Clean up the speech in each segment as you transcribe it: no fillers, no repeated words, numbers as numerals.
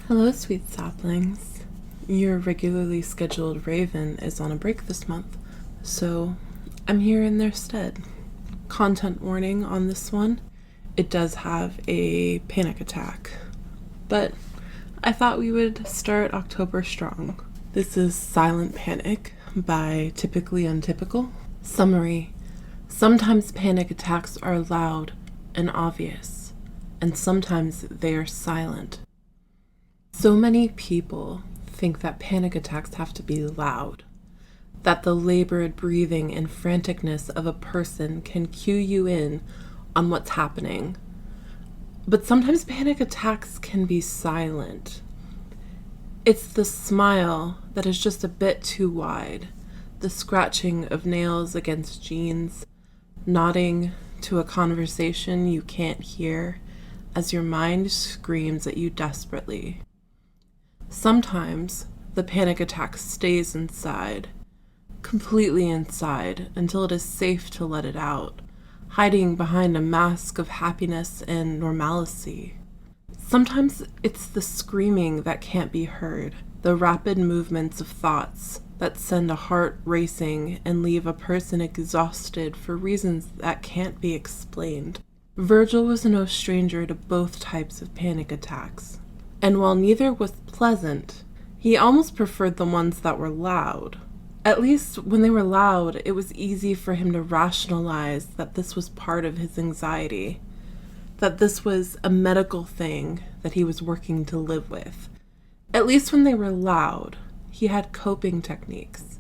Hello, sweet saplings. Your regularly scheduled raven is on a break this month, so I'm here in their stead. Content warning on this one, it does have a panic attack, but I thought we would start October strong. This is Silent Panic by Typically Untypical. Summary: sometimes panic attacks are loud and obvious, and sometimes they are silent. So many people think that panic attacks have to be loud, that the labored breathing and franticness of a person can cue you in on what's happening. But sometimes panic attacks can be silent. It's the smile that is just a bit too wide, the scratching of nails against jeans, nodding to a conversation you can't hear as your mind screams at you desperately. Sometimes the panic attack stays inside, completely inside, until it is safe to let it out, hiding behind a mask of happiness and normalcy. Sometimes it's the screaming that can't be heard, the rapid movements of thoughts that send a heart racing and leave a person exhausted for reasons that can't be explained. Virgil was no stranger to both types of panic attacks. And while neither was pleasant, he almost preferred the ones that were loud. At least when they were loud, it was easy for him to rationalize that this was part of his anxiety, that this was a medical thing that he was working to live with. At least when they were loud, he had coping techniques.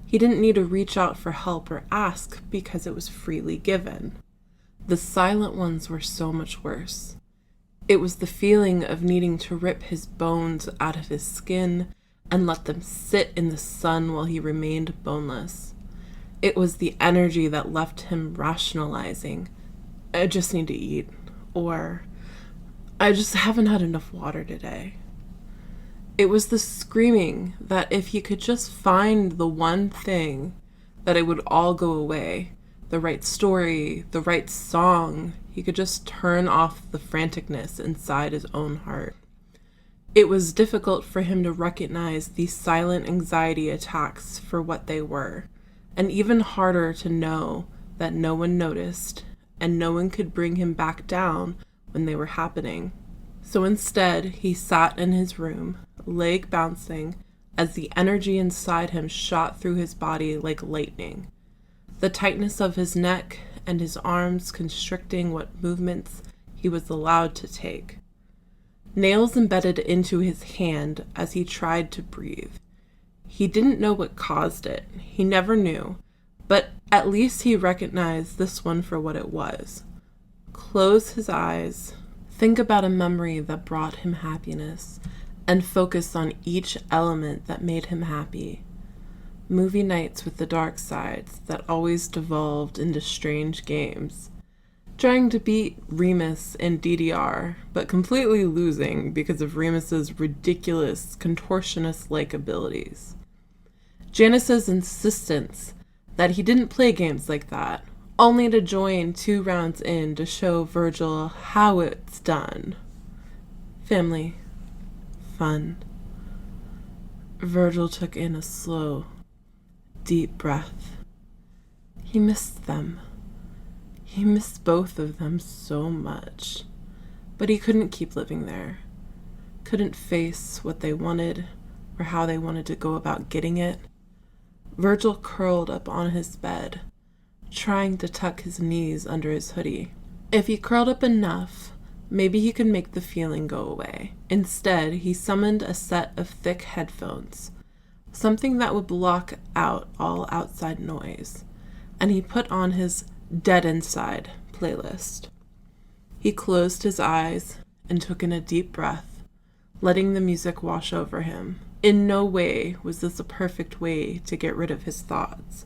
He didn't need to reach out for help or ask because it was freely given. The silent ones were so much worse. It was the feeling of needing to rip his bones out of his skin and let them sit in the sun while he remained boneless. It was the energy that left him rationalizing, I just need to eat, or I just haven't had enough water today. It was the screaming that if he could just find the one thing, that it would all go away. The right story, the right song, he could just turn off the franticness inside his own heart. It was difficult for him to recognize these silent anxiety attacks for what they were, and even harder to know that no one noticed and no one could bring him back down when they were happening. So instead, he sat in his room, leg bouncing, as the energy inside him shot through his body like lightning. The tightness of his neck and his arms constricting what movements he was allowed to take. Nails embedded into his hand as he tried to breathe. He didn't know what caused it. He never knew, but at least he recognized this one for what it was. Close his eyes, think about a memory that brought him happiness, and focus on each element that made him happy. Movie nights with the dark sides that always devolved into strange games. Trying to beat Remus in DDR, but completely losing because of Remus's ridiculous, contortionist-like abilities. Janice's insistence that he didn't play games like that, only to join 2 rounds in to show Virgil how it's done. Family. Fun. Virgil took in a slow, deep breath. He missed them. He missed both of them so much. But he couldn't keep living there. Couldn't face what they wanted or how they wanted to go about getting it. Virgil curled up on his bed, trying to tuck his knees under his hoodie. If he curled up enough, maybe he could make the feeling go away. Instead, he summoned a set of thick headphones, something that would block out all outside noise, and he put on his Dead Inside playlist. He closed his eyes and took in a deep breath, letting the music wash over him. In no way was this a perfect way to get rid of his thoughts,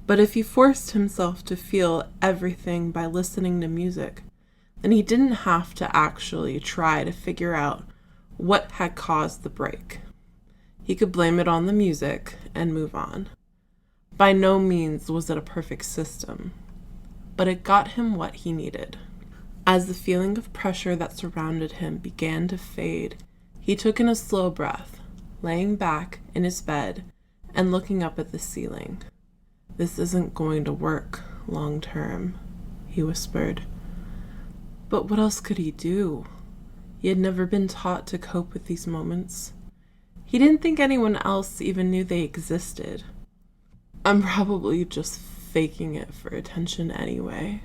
but if he forced himself to feel everything by listening to music, then he didn't have to actually try to figure out what had caused the break. He could blame it on the music and move on. By no means was it a perfect system, but it got him what he needed. As the feeling of pressure that surrounded him began to fade, He took in a slow breath, laying back in his bed and looking up at the ceiling. "This isn't going to work long term," he whispered. But what else could he do? He had never been taught to cope with these moments. He didn't think anyone else even knew they existed. "I'm probably just faking it for attention anyway,"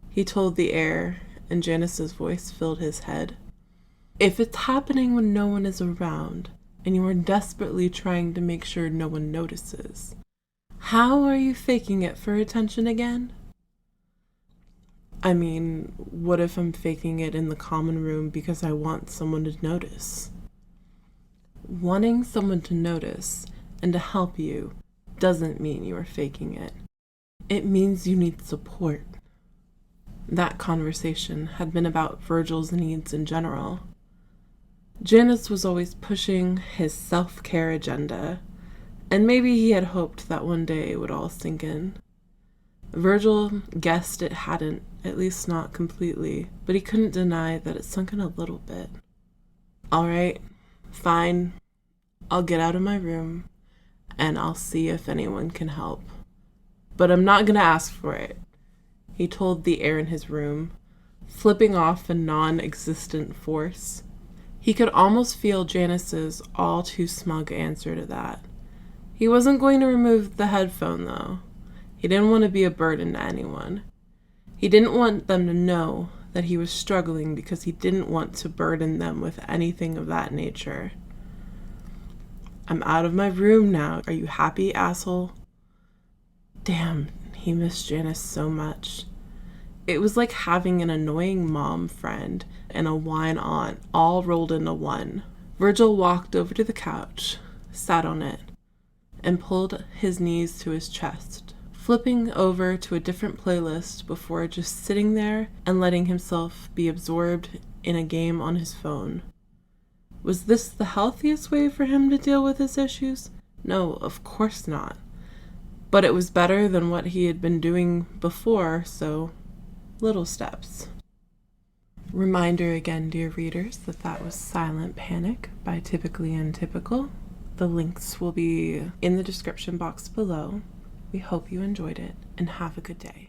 he told the air, and Janice's voice filled his head. "If it's happening when no one is around, and you are desperately trying to make sure no one notices, how are you faking it for attention again?" "I mean, what if I'm faking it in the common room because I want someone to notice?" "Wanting someone to notice and to help you doesn't mean you are faking it. It means you need support." That conversation had been about Virgil's needs in general. Janice was always pushing his self-care agenda, and maybe he had hoped that one day it would all sink in. Virgil guessed it hadn't, at least not completely, but he couldn't deny that it sunk in a little bit. "All right, fine. I'll get out of my room, and I'll see if anyone can help. But I'm not gonna ask for it," he told the air in his room, flipping off a non-existent force. He could almost feel Janice's all too smug answer to that. He wasn't going to remove the headphone, though. He didn't want to be a burden to anyone. He didn't want them to know that he was struggling because he didn't want to burden them with anything of that nature. "I'm out of my room now. Are you happy, asshole?" Damn, he missed Janice so much. It was like having an annoying mom friend and a whine aunt all rolled into one. Virgil walked over to the couch, sat on it, and pulled his knees to his chest, flipping over to a different playlist before just sitting there and letting himself be absorbed in a game on his phone. Was this the healthiest way for him to deal with his issues? No, of course not. But it was better than what he had been doing before, so little steps. Reminder again, dear readers, that was Silent Panic by Typically Untypical. The links will be in the description box below. We hope you enjoyed it, and have a good day.